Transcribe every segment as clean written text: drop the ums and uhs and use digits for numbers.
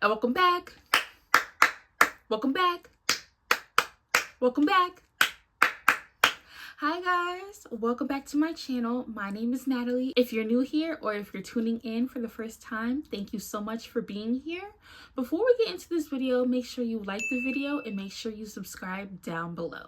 And welcome back. Welcome back. Welcome back. Hi guys, welcome back to my channel. My name is Natalie. If you're new here or if you're tuning in for the first time, thank you so much for being here. Before we get into this video, make sure you like the video and make sure you subscribe down below.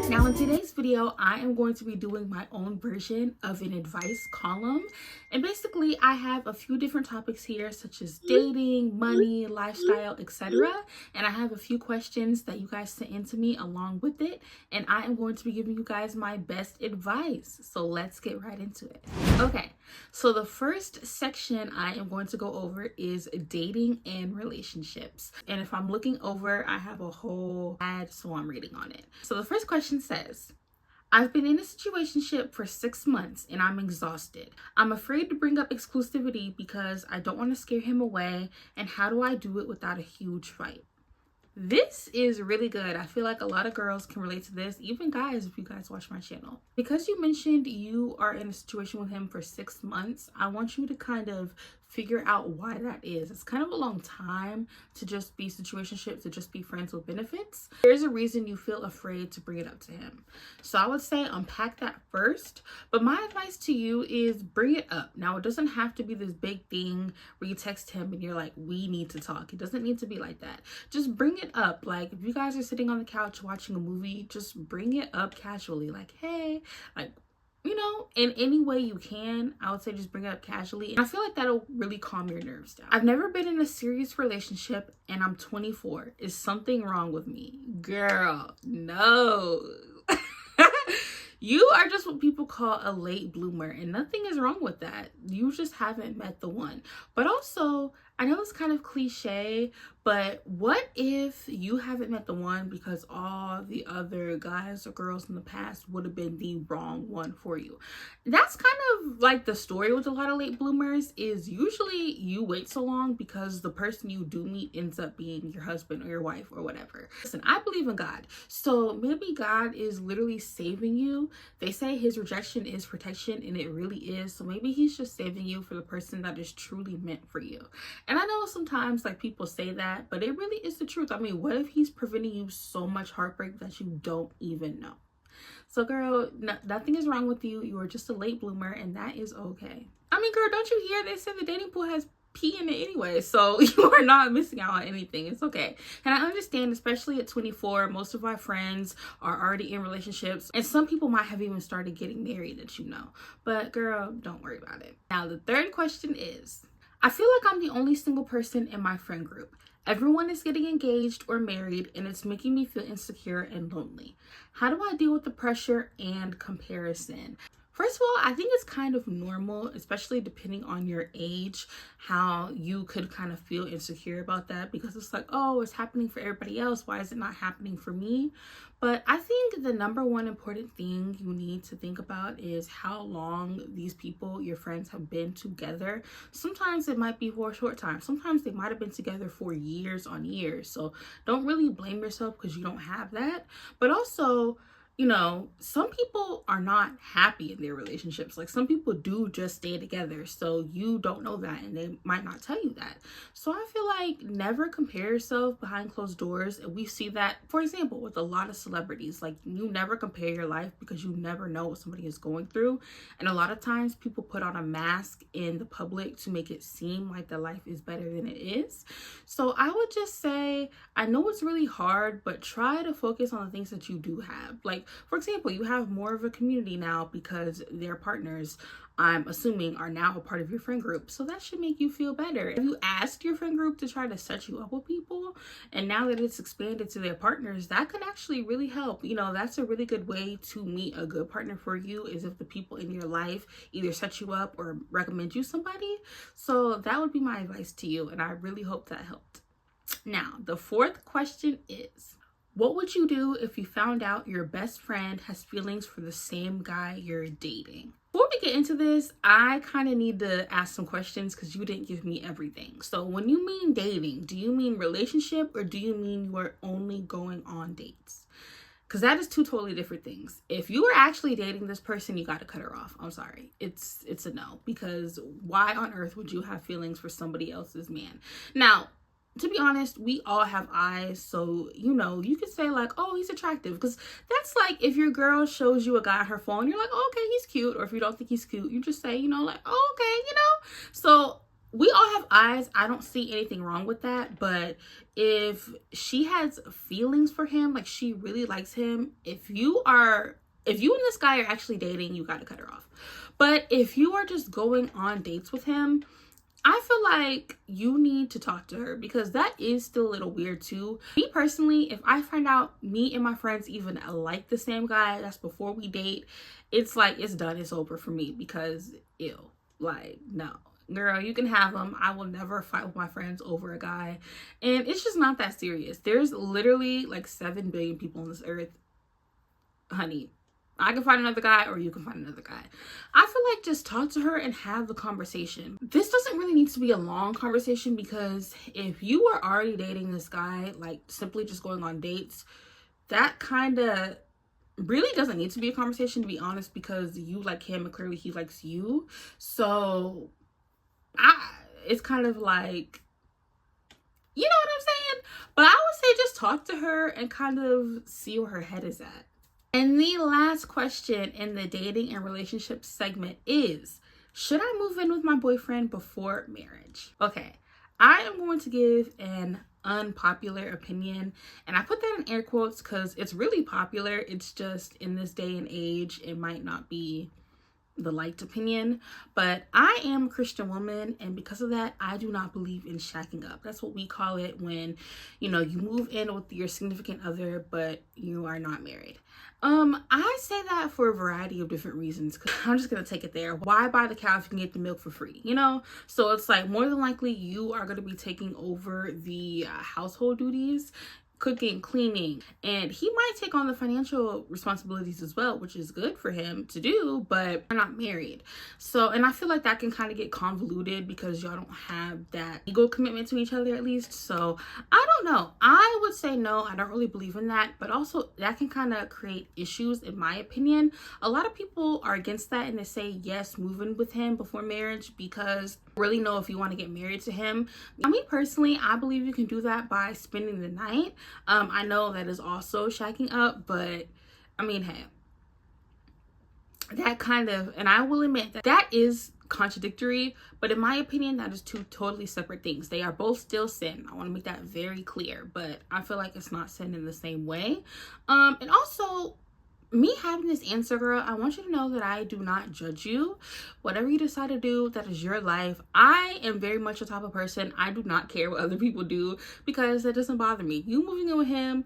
Now in today's video, I am going to be doing my own version of an advice column. And basically, I have a few different topics here, such as dating, money, lifestyle, etc. And I have a few questions that you guys sent in to me along with it. And I am going to be giving you guys my best advice. So let's get right into it. Okay, so the first section I am going to go over is dating and relationships. And if I'm looking over, I have a whole ad, so I'm reading on it. So the first question says, I've been in a situationship for 6 months and I'm exhausted. I'm afraid to bring up exclusivity because I don't want to scare him away. And how do I do it without a huge fight? This is really good. I feel like a lot of girls can relate to this, even guys, if you guys watch my channel. Because you mentioned you are in a situation with him for 6 months, I want you to kind of figure out why that is. It's kind of a long time to just be situationship, to just be friends with benefits. There's a reason you feel afraid to bring it up to him. So I would say unpack that first. But my advice to you is bring it up. Now, it doesn't have to be this big thing where you text him and you're like, we need to talk. It doesn't need to be like that. Just bring it up. Like if you guys are sitting on the couch watching a movie, just bring it up casually. Like, hey, like, you know, in any way you can, I would say just bring it up casually. And I feel like that'll really calm your nerves down. I've never been in a serious relationship and I'm 24. Is something wrong with me? Girl, no. You are just what people call a late bloomer and nothing is wrong with that. You just haven't met the one. But also, I know it's kind of cliche, but what if you haven't met the one because all the other guys or girls in the past would have been the wrong one for you? That's kind of like the story with a lot of late bloomers, is usually you wait so long because the person you do meet ends up being your husband or your wife or whatever. Listen, I believe in God. So maybe God is literally saving you. They say his rejection is protection, and it really is. So maybe he's just saving you for the person that is truly meant for you. And I know sometimes like people say that, but it really is the truth. I mean, what if he's preventing you so much heartbreak that you don't even know? So girl, nothing is wrong with you. You are just a late bloomer and that is okay. I mean, girl, don't you hear? They said the dating pool has pee in it anyway, so you are not missing out on anything. It's okay. And I understand, especially at 24, most of my friends are already in relationships and some people might have even started getting married that you know. But girl, don't worry about it. Now, the third question is, I feel like I'm the only single person in my friend group. Everyone is getting engaged or married and it's making me feel insecure and lonely. How do I deal with the pressure and comparison? First of all, I think it's kind of normal, especially depending on your age, how you could kind of feel insecure about that because it's like, oh, it's happening for everybody else. Why is it not happening for me? But I think the number one important thing you need to think about is how long these people, your friends, have been together. Sometimes it might be for a short time. Sometimes they might have been together for years on years. So don't really blame yourself because you don't have that. But also, you know, some people are not happy in their relationships. Like some people do just stay together. So you don't know that and they might not tell you that. So I feel like never compare yourself behind closed doors. And we see that, for example, with a lot of celebrities. Like you never compare your life because you never know what somebody is going through. And a lot of times people put on a mask in the public to make it seem like their life is better than it is. So I would just say, I know it's really hard, but try to focus on the things that you do have. Like, for example, you have more of a community now because their partners, I'm assuming, are now a part of your friend group. So that should make you feel better. If you asked your friend group to try to set you up with people, and now that it's expanded to their partners, that could actually really help. You know, that's a really good way to meet a good partner for you, is if the people in your life either set you up or recommend you somebody. So that would be my advice to you, and I really hope that helped. Now, the fourth question is, what would you do if you found out your best friend has feelings for the same guy you're dating? Before we get into this, I kind of need to ask some questions because you didn't give me everything. So when you mean dating, do you mean relationship or do you mean you are only going on dates? because that is two totally different things. If you are actually dating this person, you got to cut her off. I'm sorry. It's a no, because why on earth would you have feelings for somebody else's man? Now, to be honest, we all have eyes, so you could say like, oh, he's attractive, because that's like if your girl shows you a guy on her phone, you're like, oh, okay, he's cute. Or if you don't think he's cute, you just say, like, oh, okay, so we all have eyes. I don't see anything wrong with that. But if she has feelings for him, like she really likes him, if you and this guy are actually dating, you got to cut her off. But if you are just going on dates with him, I feel like you need to talk to her, because that is still a little weird too. Me personally, if I find out me and my friends even like the same guy, that's before we date, it's like, it's done, it's over for me, because ew, like, no. Girl, you can have him. I will never fight with my friends over a guy. And it's just not that serious. There's literally like 7 billion people on this earth. Honey, I can find another guy, or you can find another guy. I feel like just talk to her and have the conversation. This doesn't really need to be a long conversation, because if you are already dating this guy, like simply just going on dates, that kind of really doesn't need to be a conversation, to be honest, because you like him and clearly he likes you. So it's kind of like, you know what I'm saying? But I would say just talk to her and kind of see where her head is at. And the last question in the dating and relationship segment is, should I move in with my boyfriend before marriage? Okay, I am going to give an unpopular opinion, and I put that in air quotes because it's really popular. It's just in this day and age, it might not be the liked opinion, but I am a Christian woman, and because of that, I do not believe in shacking up. That's what we call it when you move in with your significant other but you are not married. I say that for a variety of different reasons. I'm just gonna take it there. Why buy the cow if you can get the milk for free? So it's like, more than likely you are going to be taking over the household duties, cooking, cleaning, and he might take on the financial responsibilities as well, which is good for him to do, but we're not married. So, and I feel like that can kind of get convoluted because y'all don't have that legal commitment to each other, at least. So I don't know. I would say no, I don't really believe in that, but also that can kind of create issues, in my opinion. A lot of people are against that, and they say yes, move in with him before marriage, because really know if you want to get married to him. Now, me personally, I believe you can do that by spending the night. I know that is also shacking up, but I mean, hey, that kind of, and I will admit that that is contradictory, but in my opinion, that is two totally separate things. They are both still sin. I want to make that very clear, but I feel like it's not sin in the same way. And also, me having this answer, girl, I want you to know that I do not judge you. Whatever you decide to do, that is your life. I am very much the type of person, I do not care what other people do, because that doesn't bother me. You moving in with him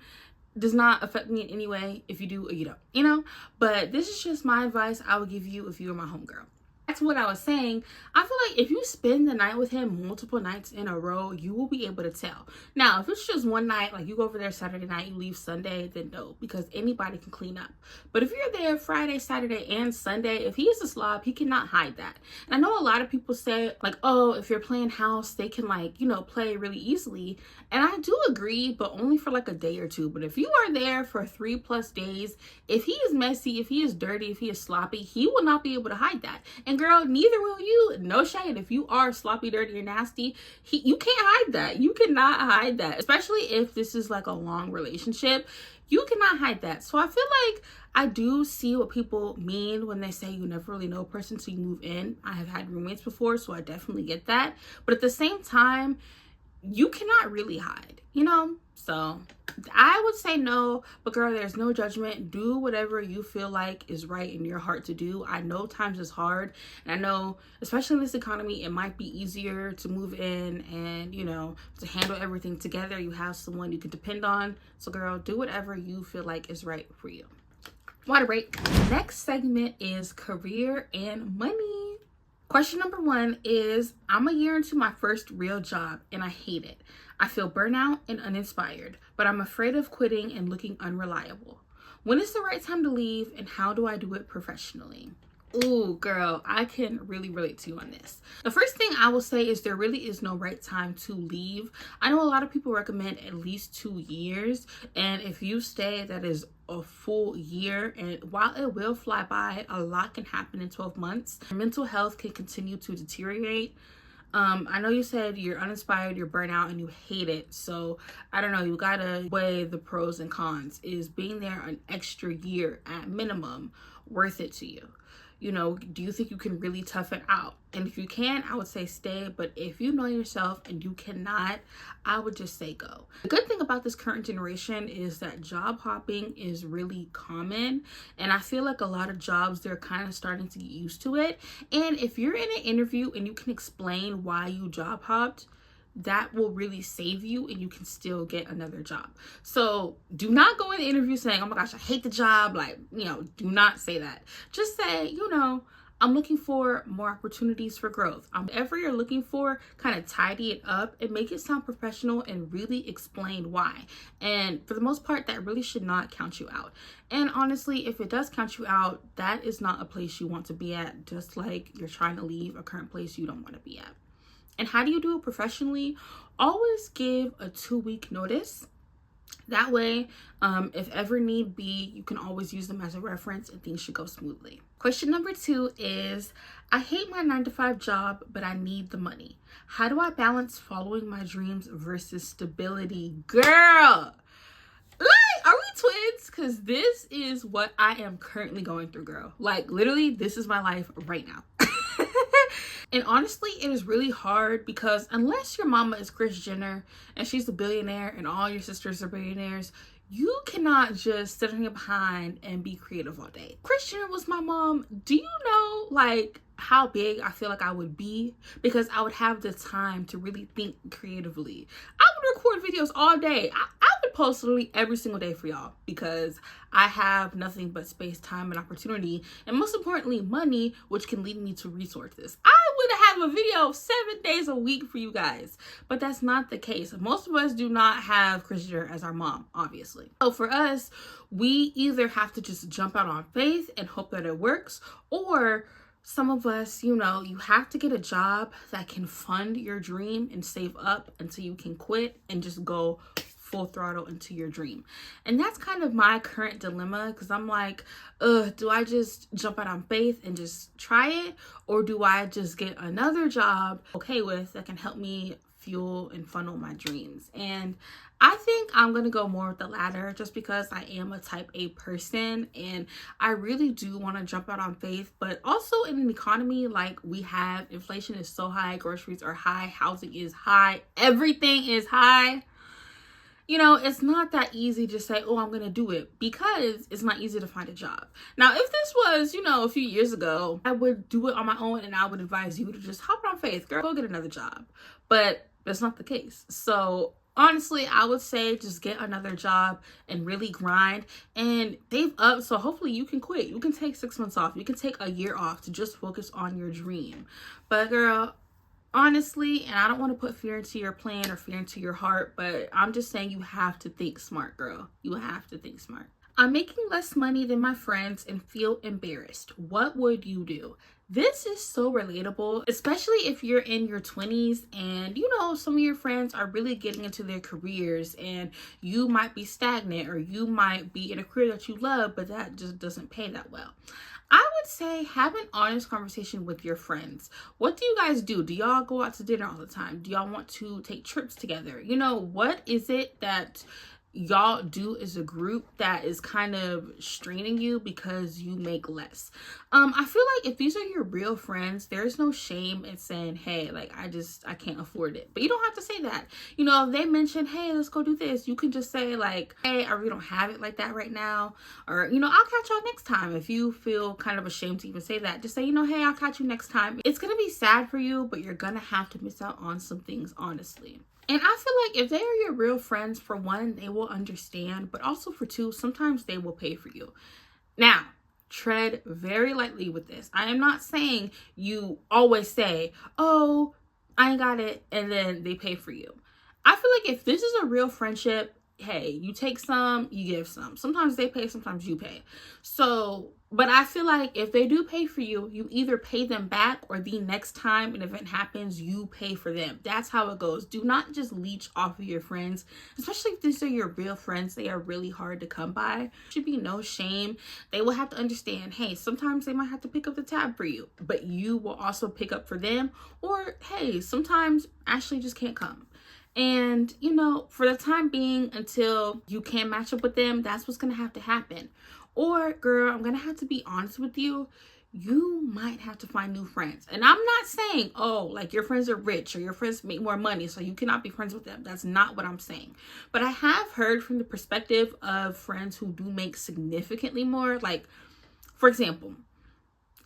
does not affect me in any way, if you do or you don't, but this is just my advice I would give you if you were my homegirl. That's what I was saying. I feel like if you spend the night with him multiple nights in a row, you will be able to tell. Now, if it's just one night, like you go over there Saturday night, you leave Sunday, then no, because anybody can clean up. But if you're there Friday, Saturday, and Sunday, if he is a slob, he cannot hide that. And I know a lot of people say like, oh, if you're playing house, they can play really easily. And I do agree, but only for like a day or two. But if you are there for 3+ days, if he is messy, if he is dirty, if he is sloppy, he will not be able to hide that. And girl, neither will you. No shade. If you are sloppy, dirty, or nasty, you can't hide that. You cannot hide that, especially if this is like a long relationship. You cannot hide that. So I feel like I do see what people mean when they say you never really know a person till you move in. I have had roommates before, so I definitely get that. But at the same time, you cannot really hide, So I would say no, but girl, there's no judgment. Do whatever you feel like is right in your heart to do. I know times is hard, and I know, especially in this economy, it might be easier to move in and, to handle everything together. You have someone you can depend on. So girl, do whatever you feel like is right for you. Water break. Next segment is career and money. Question number 1 is, I'm a year into my first real job and I hate it. I feel burnout and uninspired, but I'm afraid of quitting and looking unreliable. When is the right time to leave, and how do I do it professionally? Ooh, girl, I can really relate to you on this. The first thing I will say is there really is no right time to leave. I know a lot of people recommend at least 2 years, and if you stay, that is a full year. And while it will fly by, a lot can happen in 12 months. Mental health can continue to deteriorate. I know you said you're uninspired, you're burnt out, and you hate it. So I don't know, you gotta weigh the pros and cons. Is being there an extra year at minimum worth it to you? You know, do you think you can really tough it out? And if you can, I would say stay. But if you know yourself and you cannot, I would just say go. The good thing about this current generation is that job hopping is really common. And I feel like a lot of jobs, they're kind of starting to get used to it. And if you're in an interview and you can explain why you job hopped, that will really save you and you can still get another job. So do not go in the interview saying, oh my gosh, I hate the job. Like, you know, do not say that. Just say, you know, I'm looking for more opportunities for growth. Whatever you're looking for, kind of tidy it up and make it sound professional and really explain why. And for the most part, that really should not count you out. And honestly, if it does count you out, that is not a place you want to be at, just like you're trying to leave a current place you don't want to be at. And how do you do it professionally? Always give a 2-week notice. That way, if ever need be, you can always use them as a reference and things should go smoothly. Question number 2 is, I hate my 9-to-5 job, but I need the money. How do I balance following my dreams versus stability? Girl, like, are we twins? Because this is what I am currently going through, girl. Like, literally, this is my life right now. And honestly, it is really hard because unless your mama is Kris Jenner and she's a billionaire and all your sisters are billionaires, you cannot just sit on your behind and be creative all day. Kris Jenner was my mom. Do you know, like, how big I feel like I would be? Because I would have the time to really think creatively. I would record videos all day. I would post literally every single day for y'all because I have nothing but space, time, and opportunity, and most importantly, money, which can lead me to resources. I would have a video 7 days a week for you guys, but that's not the case. Most of us do not have Kris Jenner as our mom, obviously. So for us, we either have to just jump out on faith and hope that it works, or some of us, you know, you have to get a job that can fund your dream and save up until you can quit and just go full throttle into your dream. And that's kind of my current dilemma, because I'm like, do I just jump out on faith and just try it, or do I just get another job okay with that can help me fuel and funnel my dreams? And I think I'm gonna go more with the latter, just because I am a type A person and I really do want to jump out on faith. But also in an economy like we have, inflation is so high, groceries are high, housing is high, everything is high. You know, it's not that easy to say, oh, I'm going to do it, because it's not easy to find a job. Now, if this was, you know, a few years ago, I would do it on my own and I would advise you to just hop on faith, girl, go get another job. But that's not the case. So honestly, I would say just get another job and really grind and save up. So hopefully you can quit. You can take 6 months off. You can take a year off to just focus on your dream. But girl, honestly, and I don't want to put fear into your plan or fear into your heart, but I'm just saying you have to think smart, girl. You have to think smart. I'm making less money than my friends and feel embarrassed. What would you do? This is so relatable, especially if you're in your 20s and, you know, some of your friends are really getting into their careers and you might be stagnant, or you might be in a career that you love, but that just doesn't pay that well. I would say have an honest conversation with your friends. What do you guys do? Do y'all go out to dinner all the time? Do y'all want to take trips together? You know, what is it that y'all do as a group that is kind of straining you because you make less? I feel like if these are your real friends, there's no shame in saying, hey, like, I can't afford it. But you don't have to say that. You know, if they mention, hey, let's go do this, you can just say like, hey, I really don't have it like that right now. Or, you know, I'll catch y'all next time. If you feel kind of ashamed to even say that, just say, you know, hey, I'll catch you next time. It's gonna be sad for you, but you're gonna have to miss out on some things, honestly. And I feel like if they are your real friends, for one, they will understand, but also for two, sometimes they will pay for you. Now, tread very lightly with this. I am not saying you always say, oh, I ain't got it, and then they pay for you. I feel like if this is a real friendship, hey, you take some, you give some. Sometimes they pay, sometimes you pay. So But I feel like if they do pay for you, you either pay them back, or the next time an event happens, you pay for them. That's how it goes. Do not just leech off of your friends, especially if these are your real friends. They are really hard to come by. Should be no shame. They will have to understand, hey, sometimes they might have to pick up the tab for you, but you will also pick up for them. Or, hey, sometimes Ashley just can't come. And, you know, for the time being, until you can match up with them, that's what's going to have to happen. Or, girl, I'm going to have to be honest with you. You might have to find new friends. And I'm not saying, oh, like your friends are rich or your friends make more money, so you cannot be friends with them. That's not what I'm saying. But I have heard from the perspective of friends who do make significantly more. Like, for example,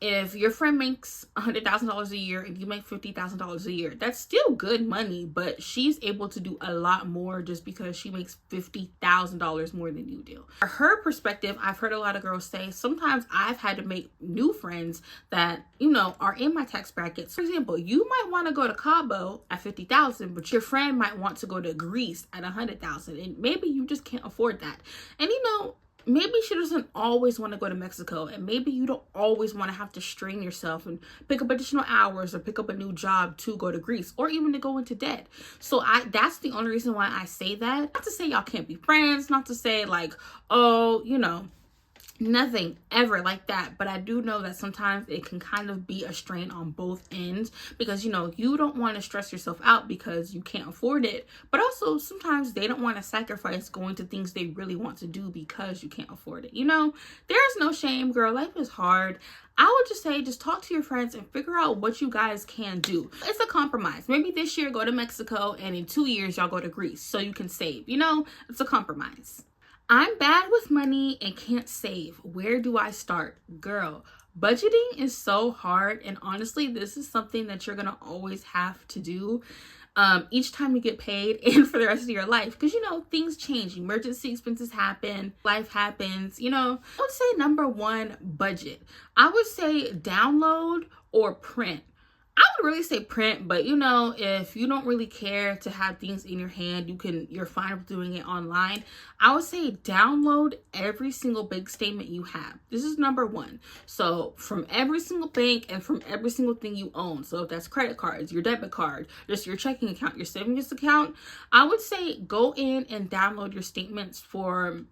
if your friend makes $100,000 a year and you make $50,000 a year, that's still good money, but she's able to do a lot more just because she makes $50,000 more than you do. For her perspective, I've heard a lot of girls say, sometimes I've had to make new friends that, you know, are in my tax brackets. For example, you might want to go to Cabo at $50,000, but your friend might want to go to Greece at $100,000, and maybe you just can't afford that. And you know, maybe she doesn't always want to go to Mexico, and maybe you don't always want to have to strain yourself and pick up additional hours or pick up a new job to go to Greece, or even to go into debt. So that's the only reason why I say that. Not to say y'all can't be friends, not to say like, oh, you know, nothing ever like that, but I do know that sometimes it can kind of be a strain on both ends, because you know, you don't want to stress yourself out because you can't afford it, but also sometimes they don't want to sacrifice going to things they really want to do because you can't afford it. You know, there's no shame, girl. Life is hard. I would just say, just talk to your friends and figure out what you guys can do. It's a compromise. Maybe this year go to Mexico, and in 2 years y'all go to Greece so you can save. You know, it's a compromise. I'm bad with money and can't save. Where do I start? Girl, budgeting is so hard. And honestly, this is something that you're going to always have to do each time you get paid and for the rest of your life. Because, you know, things change. Emergency expenses happen. Life happens. You know, I would say number one, budget. I would say download or print. I would really say print, but you know, if you don't really care to have things in your hand, you're fine with doing it online. I would say download every single bank statement you have. This is number one. So from every single bank and from every single thing you own. So if that's credit cards, your debit card, just your checking account, your savings account, I would say go in and download your statements for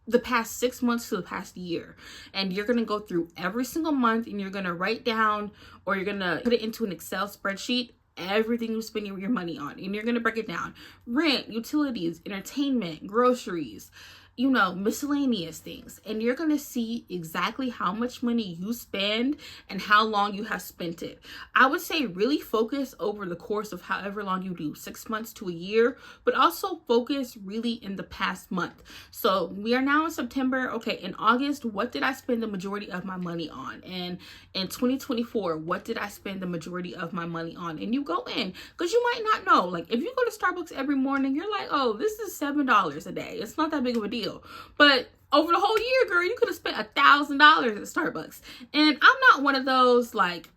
the past 6 months to the past year, and you're going to go through every single month, and you're going to write down, or you're going to put it into an Excel spreadsheet, everything you spend your money on, and you're going to break it down: rent, utilities, entertainment, groceries, you know, miscellaneous things. And you're going to see exactly how much money you spend and how long you have spent it. I would say really focus over the course of however long you do, 6 months to a year, but also focus really in the past month. So we are now in September. Okay, in August, what did I spend the majority of my money on? And in 2024, what did I spend the majority of my money on? And you go in, because you might not know. Like, if you go to Starbucks every morning, you're like, oh, this is $7 a day. It's not that big of a deal. But over the whole year, girl, you could have spent $1,000 at Starbucks. And I'm not one of those like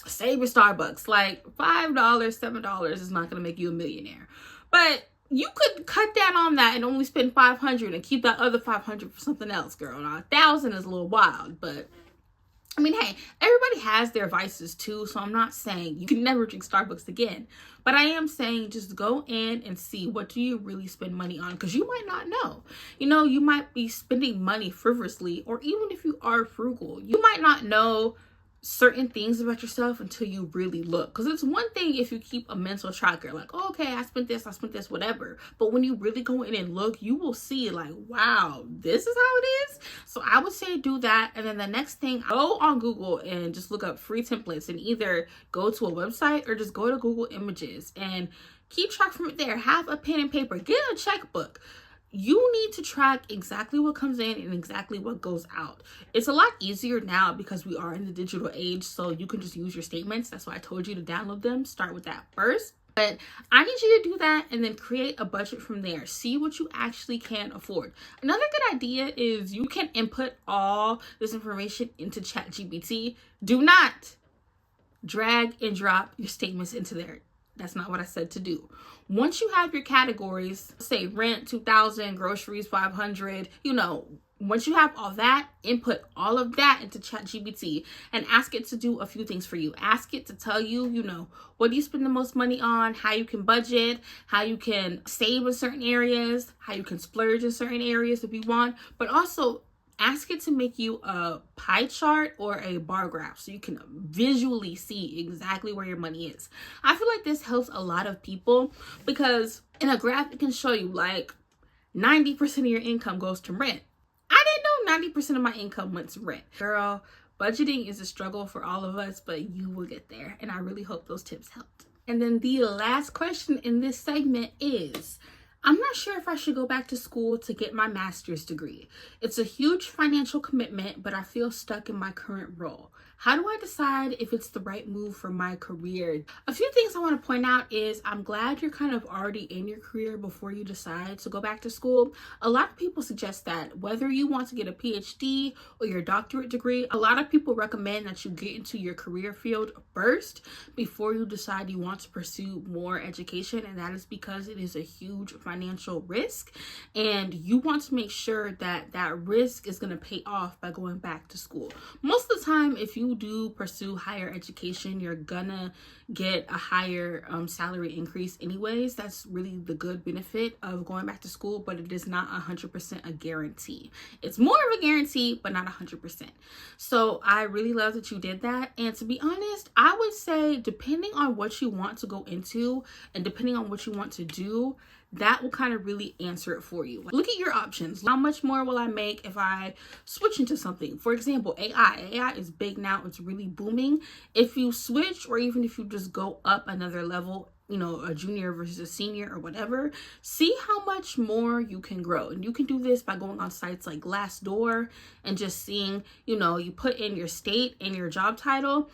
save your Starbucks. Like $5, $7 is not going to make you a millionaire. But you could cut down on that and only spend $500 and keep that other $500 for something else, girl. Now $1,000 is a little wild, but I mean, hey, everybody has their vices too, so I'm not saying you can never drink Starbucks again. But I am saying just go in and see, what do you really spend money on? Because you might not know. You know, you might be spending money frivolously, or even if you are frugal, you might not know certain things about yourself until you really look. Because it's one thing if you keep a mental tracker, like, oh, okay, I spent this, whatever. But when you really go in and look, you will see like, wow, this is how it is. So I would say do that. And then the next thing, go on Google and just look up free templates, and either go to a website or just go to Google Images and keep track from it there. Have a pen and paper, get a checkbook. You need to track exactly what comes in and exactly what goes out. It's a lot easier now because we are in the digital age, so you can just use your statements. That's why I told you to download them. Start with that first. But I need you to do that and then create a budget from there. See what you actually can afford. Another good idea is you can input all this information into ChatGPT. Do not drag and drop your statements into there. That's not what I said to do. Once you have your categories, say rent 2,000, groceries 500, once you have all that, input all of that into ChatGPT and ask it to do a few things for you. Ask it to tell you, what do you spend the most money on, how you can budget, how you can save in certain areas, how you can splurge in certain areas if you want, but also ask it to make you a pie chart or a bar graph so you can visually see exactly where your money is. I feel like this helps a lot of people because in a graph, it can show you like 90% of your income goes to rent. I didn't know 90% of my income went to rent. Girl, budgeting is a struggle for all of us, but you will get there. And I really hope those tips helped. And then the last question in this segment is, I'm not sure if I should go back to school to get my master's degree. It's a huge financial commitment, but I feel stuck in my current role. How do I decide if it's the right move for my career? A few things I want to point out is I'm glad you're kind of already in your career before you decide to go back to school. A lot of people suggest that whether you want to get a PhD or your doctorate degree, a lot of people recommend that you get into your career field first before you decide you want to pursue more education. And that is because it is a huge financial risk. And you want to make sure that that risk is going to pay off by going back to school. Most of the time, if you do pursue higher education, you're gonna get a higher salary increase anyways. That's really the good benefit of going back to school, but it is not 100% a guarantee. It's more of a guarantee, but not 100%. So I really love that you did that. And to be honest, I would say depending on what you want to go into and depending on what you want to do, that will kind of really answer it for you. Look at your options. How much more will I make if I switch into something? For example, AI. AI is big now. It's really booming. If you switch, or even if you just go up another level, a junior versus a senior or whatever, see how much more you can grow. And you can do this by going on sites like Glassdoor and just seeing, you put in your state and your job title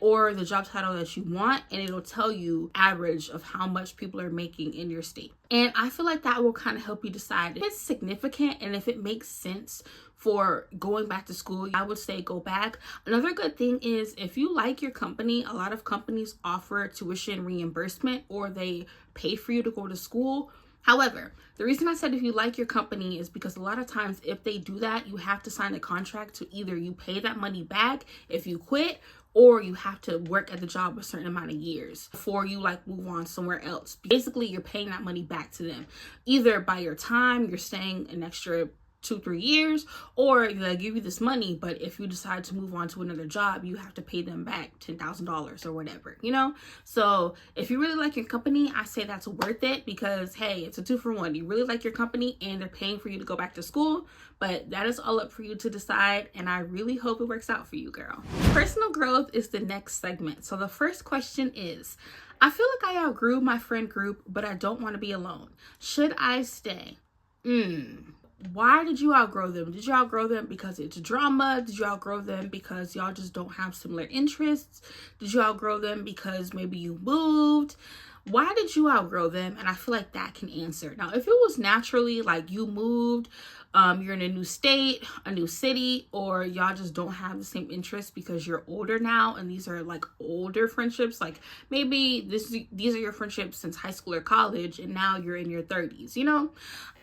or the job title that you want, and it'll tell you average of how much people are making in your state. And I feel like that will kind of help you decide if it's significant and if it makes sense for going back to school. I would say go back. Another good thing is if you like your company, a lot of companies offer tuition reimbursement or they pay for you to go to school. However, the reason I said if you like your company is because a lot of times if they do that, you have to sign a contract to either you pay that money back if you quit, or you have to work at the job a certain amount of years before you move on somewhere else. Basically, you're paying that money back to them, either by your time, you're staying an extra 2-3 years, or they give you this money, but if you decide to move on to another job, you have to pay them back $10,000 or whatever, So if you really like your company, I say that's worth it because, hey, it's a 2-for-1. You really like your company and they're paying for you to go back to school, but that is all up for you to decide. And I really hope it works out for you, girl. Personal growth is the next segment. So the first question is, I feel like I outgrew my friend group, but I don't want to be alone. Should I stay? Why did you outgrow them? Did you outgrow them because it's drama? Did you outgrow them because y'all just don't have similar interests? Did you outgrow them because maybe you moved? Why did you outgrow them? And I feel like that can answer. Now, if it was naturally like you moved, you're in a new state, a new city, or y'all just don't have the same interests because you're older now and these are like older friendships, like maybe these are your friendships since high school or college and now you're in your 30s,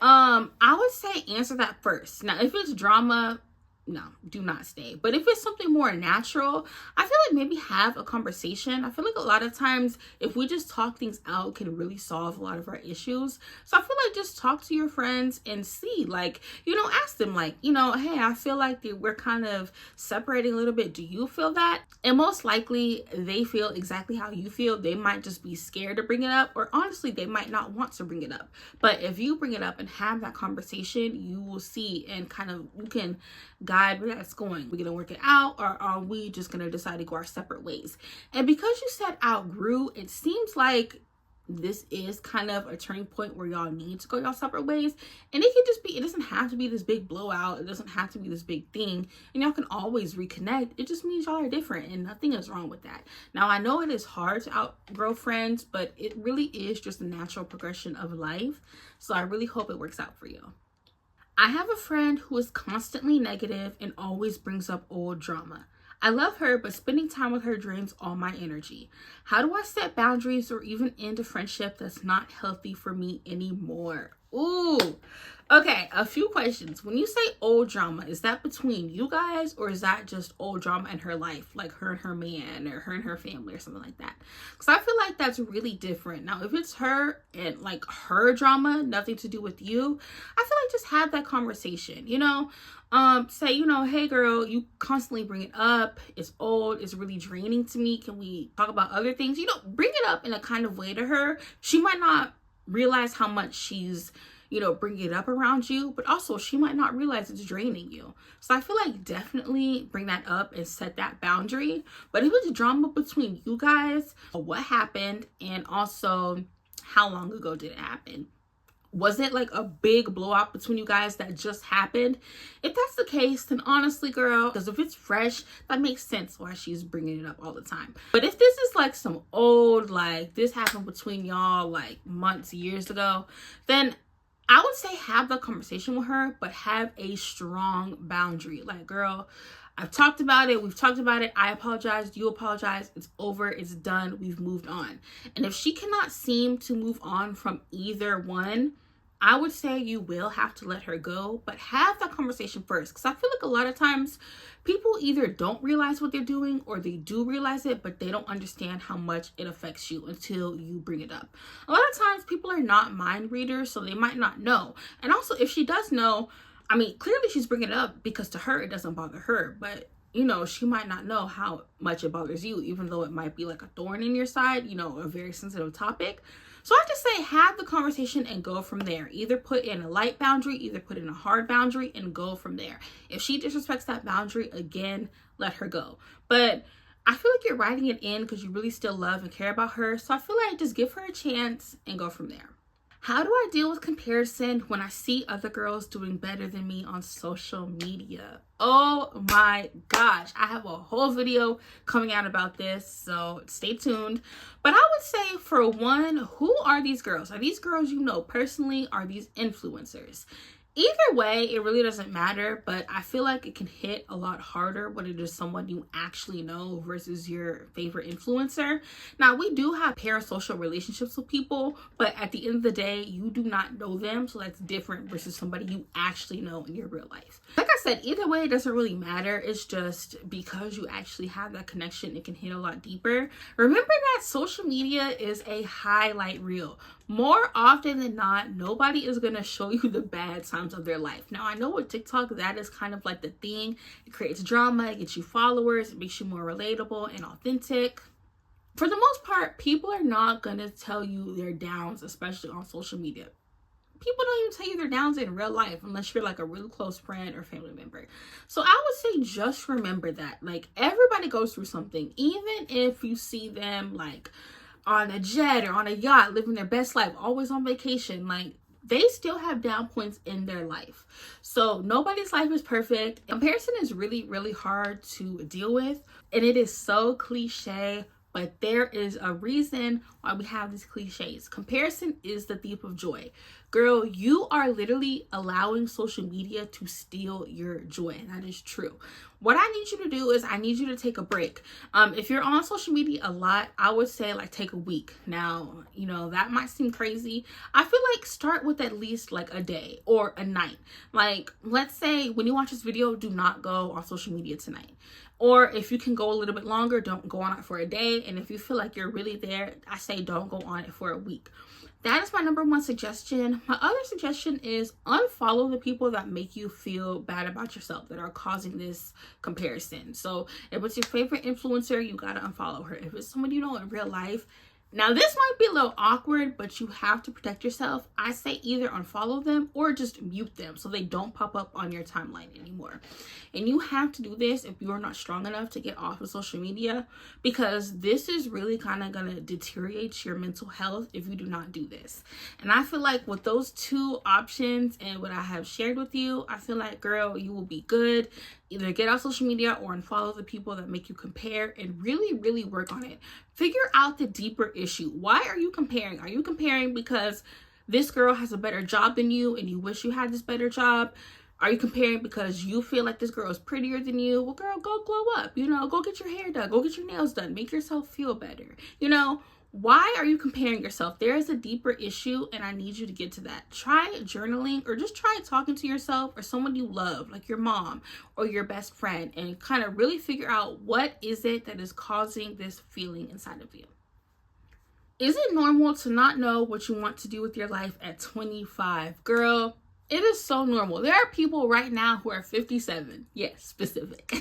I would say answer that first. Now, if it's drama, no, do not stay. But if it's something more natural, I feel like maybe have a conversation. I feel like a lot of times if we just talk things out can really solve a lot of our issues. So I feel like just talk to your friends and see, ask them hey, I feel like we're kind of separating a little bit. Do you feel that? And most likely they feel exactly how you feel. They might just be scared to bring it up, or honestly, they might not want to bring it up. But if you bring it up and have that conversation, you will see and you can guide where that's going. We're gonna work it out, or are we just gonna decide to go our separate ways? And because you said outgrew, it seems like this is kind of a turning point where y'all need to go y'all separate ways. And it can just be, it doesn't have to be this big blowout. It doesn't have to be this big thing. And y'all can always reconnect. It just means y'all are different and nothing is wrong with that. Now, I know it is hard to outgrow friends, but it really is just a natural progression of life. So I really hope it works out for you. I have a friend who is constantly negative and always brings up old drama. I love her, but spending time with her drains all my energy. How do I set boundaries or even end a friendship that's not healthy for me anymore? Ooh. Okay, a few questions. When you say old drama, is that between you guys or is that just old drama in her life? Like her and her man or her and her family or something like that? Because I feel like that's really different. Now, if it's her and like her drama, nothing to do with you, I feel like just have that conversation, you know? Say, you know, hey girl, you constantly bring it up. It's old. It's really draining to me. Can we talk about other things? You know, bring it up in a kind of way to her. She might not realize how much she's, you know, bringing it up around you, but also she might not realize it's draining you. So I feel like definitely bring that up and set that boundary. But if it's drama between you guys, what happened, and also how long ago did it happen? Was it like a big blowout between you guys that just happened? If that's the case, then honestly, girl, because if it's fresh, that makes sense why she's bringing it up all the time. But if this is like some old, like this happened between y'all like months, years ago, then I would say have the conversation with her, but have a strong boundary. Like, girl, I've talked about it. We've talked about it. I apologize. You apologize. It's over. It's done. We've moved on. And if she cannot seem to move on from either one, I would say you will have to let her go, but have that conversation first. Because I feel like a lot of times people either don't realize what they're doing or they do realize it, but they don't understand how much it affects you until you bring it up. A lot of times people are not mind readers, so they might not know. And also, if she does know, I mean, clearly she's bringing it up because to her it doesn't bother her, but you know, she might not know how much it bothers you, even though it might be like a thorn in your side, you know, a very sensitive topic. So I just say have the conversation and go from there. Either put in a light boundary, either put in a hard boundary, and go from there. If she disrespects that boundary again, let her go. But I feel like you're writing it in because you really still love and care about her. So I feel like just give her a chance and go from there. How do I deal with comparison when I see other girls doing better than me on social media? Oh my gosh, I have a whole video coming out about this, so stay tuned. But I would say, for one, who are these girls? Are these girls you know personally? Are these influencers? Either way, it really doesn't matter, but I feel like it can hit a lot harder when it is someone you actually know versus your favorite influencer. Now, we do have parasocial relationships with people, but at the end of the day, you do not know them, so that's different versus somebody you actually know in your real life. Like I said, either way, it doesn't really matter. It's just because you actually have that connection, it can hit a lot deeper. Remember that social media is a highlight reel. More often than not, nobody is going to show you the bad times of their life. Now, I know with TikTok, that is kind of like the thing. It creates drama, it gets you followers, it makes you more relatable and authentic. For the most part, people are not going to tell you their downs, especially on social media. People don't even tell you their downs in real life unless you're like a really close friend or family member. So I would say just remember that. Like, everybody goes through something, even if you see them like on a jet or on a yacht, living their best life, always on vacation. Like, they still have down points in their life. So nobody's life is perfect. Comparison is really, really hard to deal with. And it is so cliche, but there is a reason why we have these cliches. Comparison is the thief of joy. Girl, you are literally allowing social media to steal your joy, and that is true. What I need you to do is I need you to take a break. If you're on social media a lot, I would say like take a week. Now, you know, that might seem crazy. I feel like start with at least like a day or a night. Like, let's say when you watch this video, do not go on social media tonight. Or if you can go a little bit longer, don't go on it for a day. And if you feel like you're really there, I say don't go on it for a week. That is my number one suggestion. My other suggestion is unfollow the people that make you feel bad about yourself, that are causing this comparison. So if it's your favorite influencer, you gotta unfollow her. If it's someone you know in real life, now this might be a little awkward, but you have to protect yourself. I say either unfollow them or just mute them so they don't pop up on your timeline anymore. And you have to do this if you are not strong enough to get off of social media, because this is really kind of going to deteriorate your mental health if you do not do this. And I feel like with those two options and what I have shared with you, I feel like, girl, you will be good. Either get off social media or unfollow the people that make you compare, and really, really work on it. Figure out the deeper issue. Why are you comparing? Are you comparing because this girl has a better job than you and you wish you had this better job? Are you comparing because you feel like this girl is prettier than you? Well, girl, go glow up, go get your hair done, go get your nails done, make yourself feel better. Why are you comparing yourself? There is a deeper issue, and I need you to get to that. Try journaling, or just try talking to yourself or someone you love, like your mom or your best friend, and kind of really figure out what is it that is causing this feeling inside of you. Is it normal to not know what you want to do with your life at 25? Girl, it is so normal. There are people right now who are 57, yes, specific,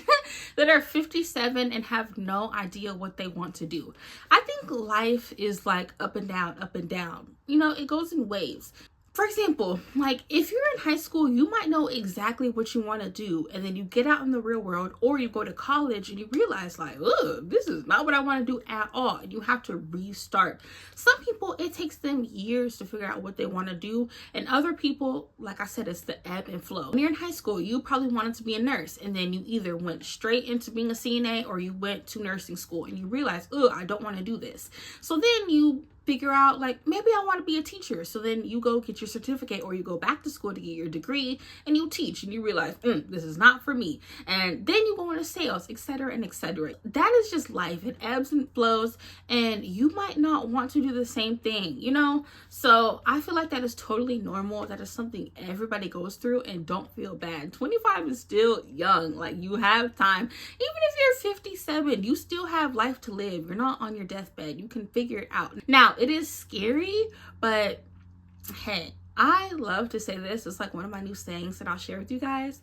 that are 57 and have no idea what they want to do. I think life is like up and down, up and down. It goes in waves. For example, like if you're in high school, you might know exactly what you want to do, and then you get out in the real world, or you go to college and you realize like, this is not what I want to do at all, and you have to restart. Some people, it takes them years to figure out what they want to do, and other people, like I said, it's the ebb and flow. When you're in high school, you probably wanted to be a nurse, and then you either went straight into being a CNA or you went to nursing school, and you realize, I don't want to do this. So then you figure out like, maybe I want to be a teacher. So then you go get your certificate, or you go back to school to get your degree, and you teach, and you realize, this is not for me. And then you go into sales, etc. and etc. That is just life. It ebbs and flows, and you might not want to do the same thing, So I feel like that is totally normal. That is something everybody goes through, and don't feel bad. 25 is still young. Like, you have time. Even if you're 57, you still have life to live. You're not on your deathbed. You can figure it out. Now, it is scary, but hey, I love to say this. It's like one of my new sayings that I'll share with you guys.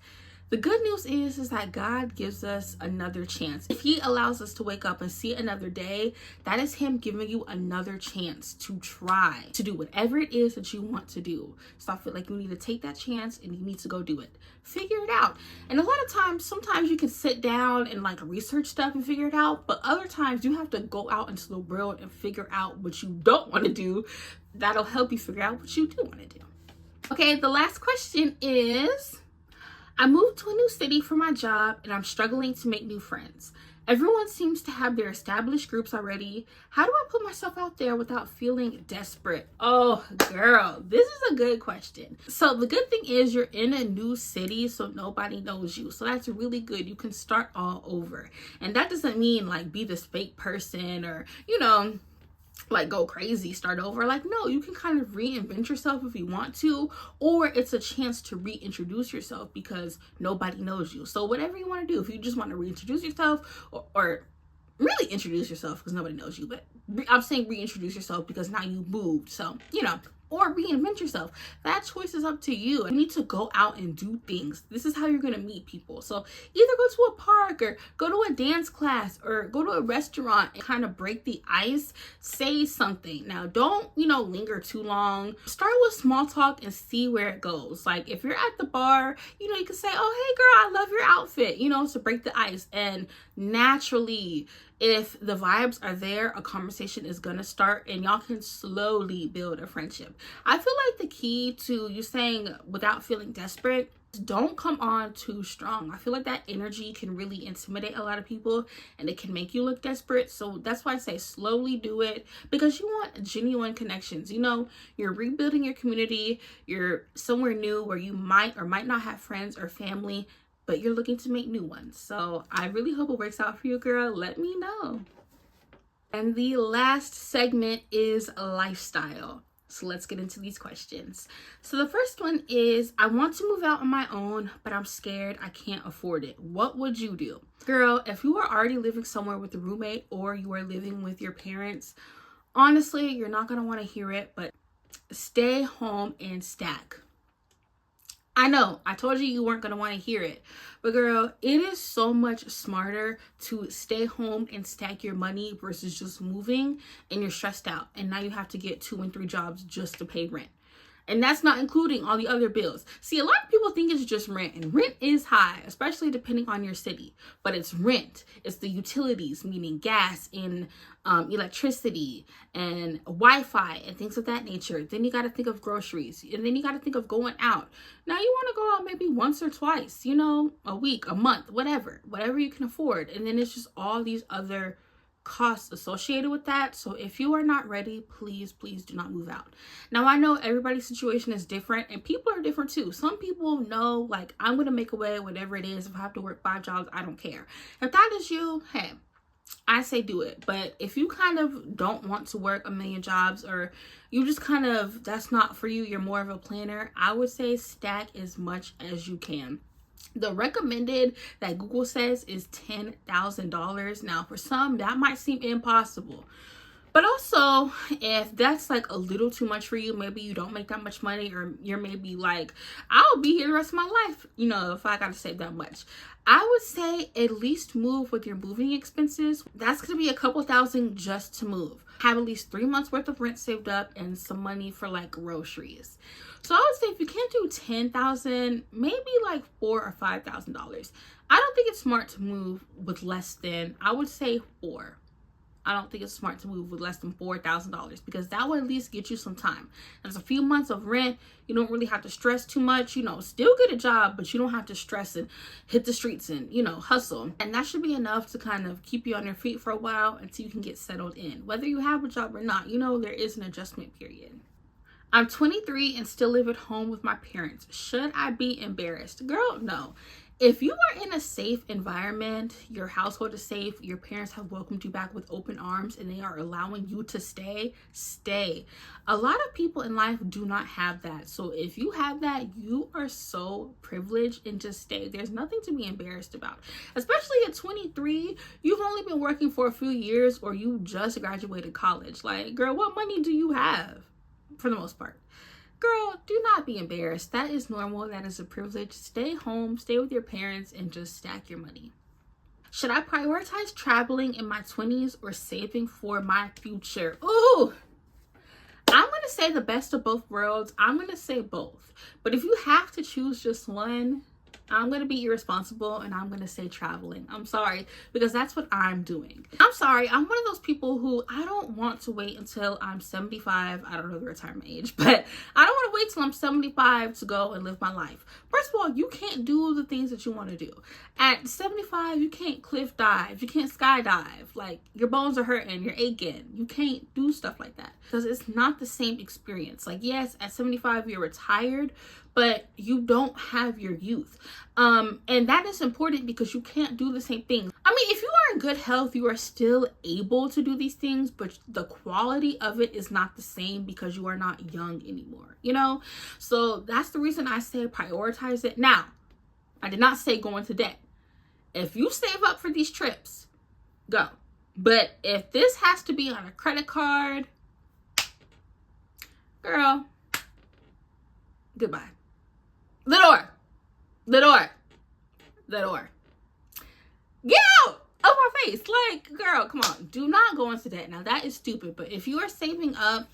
The good news is that God gives us another chance. If he allows us to wake up and see another day, that is him giving you another chance to try to do whatever it is that you want to do. So I feel like you need to take that chance, and you need to go do it. Figure it out. And a lot of times, sometimes you can sit down and like research stuff and figure it out, but other times you have to go out into the world and figure out what you don't want to do. That'll help you figure out what you do want to do. Okay, the last question is, I moved to a new city for my job, and I'm struggling to make new friends. Everyone seems to have their established groups already. How do I put myself out there without feeling desperate? Oh, girl, this is a good question. So the good thing is you're in a new city, so nobody knows you. So that's really good. You can start all over. And that doesn't mean like be this fake person or, like go crazy, start over. Like, no, you can kind of reinvent yourself if you want to, or it's a chance to reintroduce yourself because nobody knows you. So whatever you want to do, if you just want to reintroduce yourself, or really introduce yourself because nobody knows you, but I'm saying reintroduce yourself because now you moved, so or reinvent yourself. That choice is up to you. You need to go out and do things. This is how you're going to meet people. So either go to a park, or go to a dance class, or go to a restaurant and kind of break the ice. Say something. Now, don't, linger too long. Start with small talk and see where it goes. Like if you're at the bar, you can say, oh, hey girl, I love your outfit, to break the ice. And naturally, if the vibes are there, a conversation is gonna start, and y'all can slowly build a friendship. I feel like the key to you saying without feeling desperate, don't come on too strong. I feel like that energy can really intimidate a lot of people, and it can make you look desperate. So that's why I say slowly do it, because you want genuine connections. You're rebuilding your community. You're somewhere new where you might or might not have friends or family, but you're looking to make new ones. So I really hope it works out for you, girl. Let me know. And the last segment is lifestyle. So let's get into these questions. So the first one is, I want to move out on my own, but I'm scared I can't afford it. What would you do? Girl, if you are already living somewhere with a roommate, or you are living with your parents, honestly, you're not going to want to hear it, but stay home and stack. I know, I told you weren't going to want to hear it, but girl, it is so much smarter to stay home and stack your money versus just moving and you're stressed out. And now you have to get 2 and 3 jobs just to pay rent. And that's not including all the other bills. See, a lot of people think it's just rent, and rent is high, especially depending on your city. But it's rent. It's the utilities, meaning gas and electricity and Wi-Fi and things of that nature. Then you got to think of groceries, and then you got to think of going out. Now you want to go out maybe once or twice, a week, a month, whatever you can afford. And then it's just all these other costs associated with that. So if you are not ready, please do not move out. Now I know everybody's situation is different and people are different too. Some people know, like, I'm gonna make a way, whatever it is. If I have to work 5 jobs, I don't care. If that is you, hey, I say do it. But if you kind of don't want to work a million jobs, or you just kind of, that's not for you, you're more of a planner, I would say stack as much as you can. The recommended that Google says is $10,000. Now, for some, that might seem impossible. But also, if that's like a little too much for you, maybe you don't make that much money, or you're maybe like, I'll be here the rest of my life, you know, if I got to save that much. I would say at least move with your moving expenses. That's going to be a couple thousand just to move. Have at least 3 months worth of rent saved up and some money for like groceries. So I would say if you can't do 10,000, maybe like $4,000 or $5,000. I don't think it's smart to move with less than, I would say 4. I don't think it's smart to move with less than $4,000 because that will at least get you some time. There's a few months of rent. You don't really have to stress too much. You know, still get a job, but you don't have to stress and hit the streets and, you know, hustle. And that should be enough to kind of keep you on your feet for a while until you can get settled in. Whether you have a job or not, you know, there is an adjustment period. I'm 23 and still live at home with my parents. Should I be embarrassed? Girl, no. If you are in a safe environment, your household is safe, your parents have welcomed you back with open arms, and they are allowing you to stay, stay. A lot of people in life do not have that. So if you have that, you are so privileged, and just stay. There's nothing to be embarrassed about. Especially at 23, you've only been working for a few years, or you just graduated college. Like, girl, what money do you have? For the most part. Girl, do not be embarrassed. That is normal. That is a privilege. Stay home, stay with your parents, and just stack your money. Should I prioritize traveling in my 20s or saving for my future? Ooh, I'm going to say the best of both worlds. I'm going to say both. But if you have to choose just one, I'm going to be irresponsible and I'm going to say traveling. I'm sorry, because that's what I'm doing. I'm sorry. I'm one of those people who I don't want to wait until I'm 75. I don't know the retirement age, but I don't want to wait till I'm 75 to go and live my life. First of all, you can't do the things that you want to do. At 75, you can't cliff dive. You can't skydive. Like, your bones are hurting. You're aching. You can't do stuff like that because it's not the same experience. Like, yes, at 75, you're retired, but you don't have your youth. And that is important because you can't do the same things. I mean, if you are in good health, you are still able to do these things, but the quality of it is not the same because you are not young anymore, you know? So that's the reason I say prioritize it. Now, I did not say go into debt. If you save up for these trips, go. But if this has to be on a credit card, girl, goodbye. The door. The door. The door. Get out of my face. Like, girl, come on. Do not go into debt. Now, that is stupid. But if you are saving up,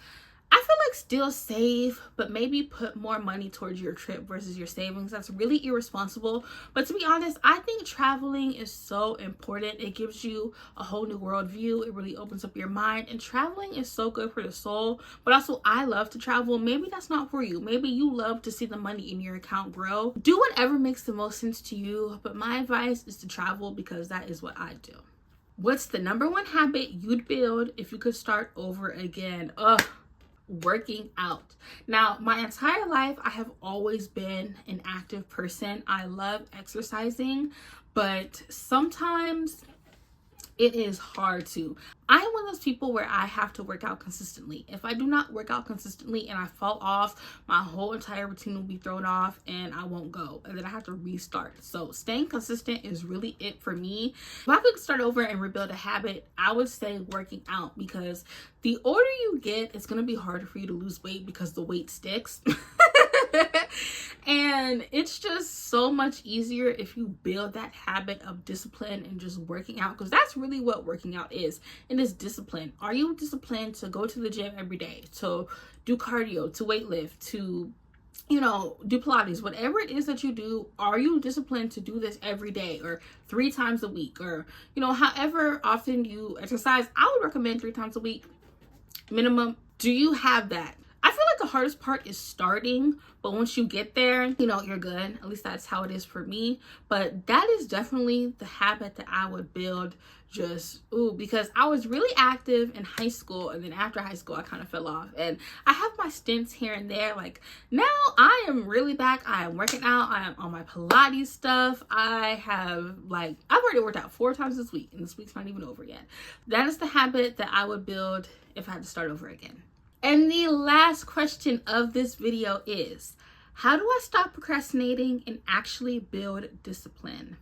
I feel like still save, but maybe put more money towards your trip versus your savings. That's really irresponsible. But to be honest, I think traveling is so important. It gives you a whole new worldview. It really opens up your mind. And traveling is so good for the soul. But also, I love to travel. Maybe that's not for you. Maybe you love to see the money in your account grow. Do whatever makes the most sense to you. But my advice is to travel because that is what I do. What's the number one habit you'd build if you could start over again? Ugh. Working out. Now, my entire life, I have always been an active person. I love exercising, but sometimes it is hard to. I am one of those people where I have to work out consistently. If I do not work out consistently and I fall off, my whole entire routine will be thrown off and I won't go. And then I have to restart. So staying consistent is really it for me. If I could start over and rebuild a habit, I would say working out, because the older you get, it's going to be harder for you to lose weight because the weight sticks. And it's just so much easier if you build that habit of discipline and just working out, because that's really what working out is. And it's discipline. Are you disciplined to go to the gym every day, to do cardio, to weight lift, to, you know, do Pilates, whatever it is that you do? Are you disciplined to do this every day or 3 times a week, or, you know, however often you exercise? I would recommend 3 times a week minimum. Do you have that? I feel like the hardest part is starting, but once you get there, you know, you're good. At least that's how it is for me. But that is definitely the habit that I would build, because I was really active in high school, and then after high school I kind of fell off, and I have my stints here and there. Like now I am really back. I am working out. I am on my Pilates stuff. I've already worked out 4 times this week, and this week's not even over yet. That is the habit that I would build if I had to start over again. And the last question of this video is, how do I stop procrastinating and actually build discipline?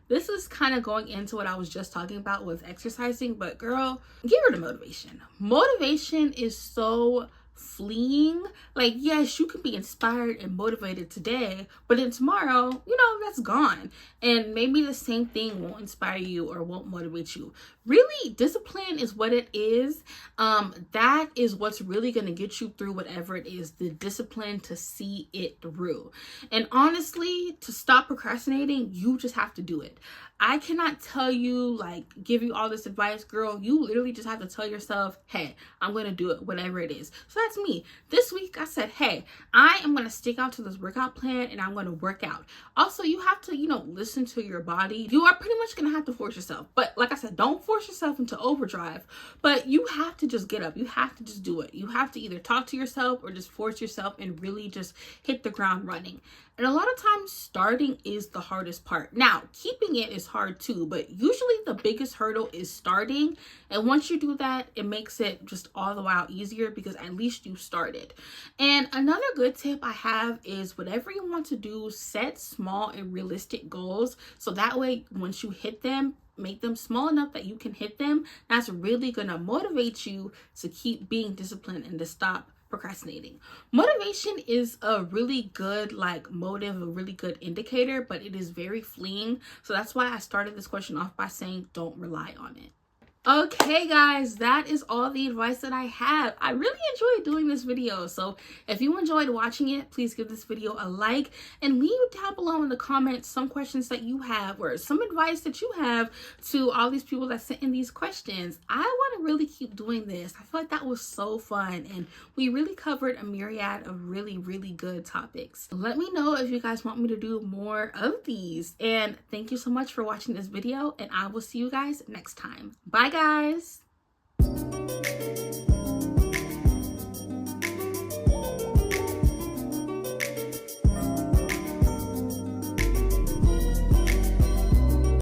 This is kind of going into what I was just talking about with exercising, but girl, get rid of motivation. Motivation is so fleeing. Like, yes, you can be inspired and motivated today, but then tomorrow, you know, that's gone. And maybe the same thing won't inspire you or won't motivate you. Really, discipline is what it is. That is what's really going to get you through whatever it is, the discipline to see it through. And honestly, to stop procrastinating, you just have to do it. I cannot tell you, like, give you all this advice, girl. You literally just have to tell yourself, hey, I'm going to do it, whatever it is. So that's me. This week I said, hey, I am going to stick out to this workout plan and I'm going to work out. Also, you have to, you know, listen to your body. You are pretty much going to have to force yourself. But like I said, don't force yourself into overdrive, but you have to just get up. You have to just do it. You have to either talk to yourself or just force yourself and really just hit the ground running. And a lot of times starting is the hardest part. Now, keeping it is hard too, but usually the biggest hurdle is starting. And once you do that, it makes it just all the while easier because at least you started. And another good tip I have is whatever you want to do, set small and realistic goals. So that way, once you hit them, make them small enough that you can hit them. That's really going to motivate you to keep being disciplined and to stop procrastinating. Motivation is a really good motive, a really good indicator, but it is very fleeting. So that's why I started this question off by saying don't rely on it. Okay guys, that is all the advice that I have. I really enjoyed doing this video, so if you enjoyed watching it, please give this video a like and leave down below in the comments some questions that you have or some advice that you have to all these people that sent in these questions. I want to really keep doing this. I feel like that was so fun and we really covered a myriad of really good topics. Let me know if you guys want me to do more of these, and thank you so much for watching this video, and I will see you guys next time. Bye guys.